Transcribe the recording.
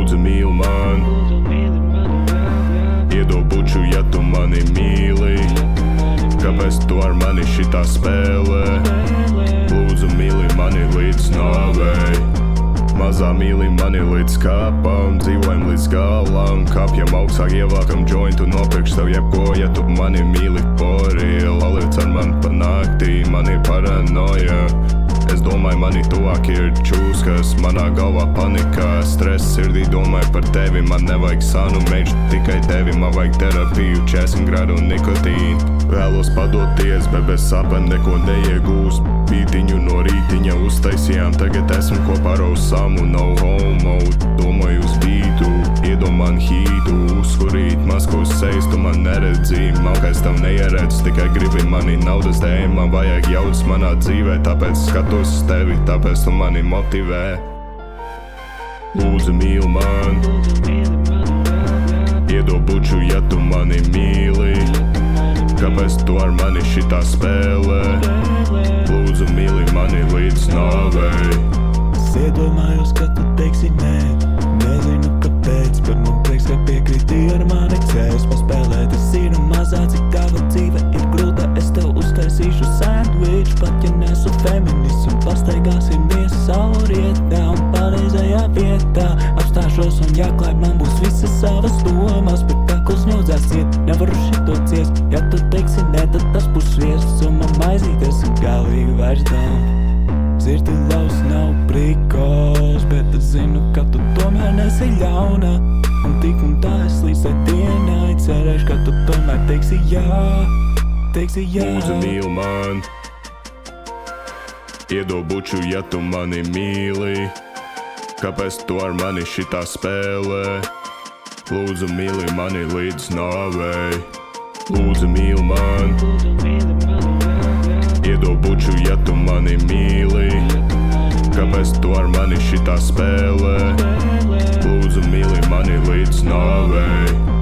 Lūdzu mīli mani, iedod buču, ja tu mani mīli. Kāpēc tu ar mani šitā spēlē? Lūdzu mīli mani līdz nāvei. Mazā mīli mani līdz kāpām, dzīvojam līdz galam. Kāpjam augstāk, ievākam jointu, nopirkšu tev jebko, ja tu mani mīli for real. Aliec ar mani pa naktī, man ir paranoja. Es domāju, mani tuvāk ir čūskas, manā galvā panikā. Stress sirdī, domāju par tevi, man nevajag sanu meikšu, tikai tevi. Man vajag terapiju, 40 grādu un nikotīnu. Vēlos padoties, bet bez sapēm neko neiegūst. Bītiņu no rītiņa uztaisījām, tagad esmu kopā ar Osamu. No homo, domāju uz bītu, iedod man hītu. Uzkurīt maskos sejas, tu man neredzi, malkais tev neieredz. Tikai gribi mani naudas dēļ, man vajag jaudas manā dzīvē. Tāpēc skatos uz tevi, tāpēc tu mani motivē. Lūdzu mīli mani, iedod buču, ja tu mani mīli. Kāpēc tu ar mani šitā spēlē? Lūdzu mīli mani līdz nāvei. Es iedomājos, ka tu teiksi nē, nezinu kāpēc, bet man prieks, ka piekriti ar mani cēs paspēlēt. Es zinu mazā, cik tava dzīve ir grūta, es tev uztaisīšu sandviču, pat ja nesu feminists, un pastaigāsimies saurietā un pareizajā vietā. Apstāšos un jāklāj, man būs visas savas domas, bet kakls ņaudzās iet, nevaru šito ciest. Ja tu teiksi nē, tad tas būs sviests, un man maizīties un galīgi vairs nav. Dzirdi laus nav prikos, bet es zinu, ka tu tomēr nesi ļauna. Un tik un tā es līdz tai dienai cerēšu, ka tu tomēr teiksi jā, teiksi jā. Lūdzu mīli mani, iedod buču, ja tu mani mīli. Kāpēc tu ar mani šitā spēlē? Lūdzu mīli mani līdz nāvei. Lūdzu mīli mani, iedod buču, ja tu mani mīli. Kāpēc tu ar mani šitā spēlē? Lūdzu mīli mani līdz nāvei.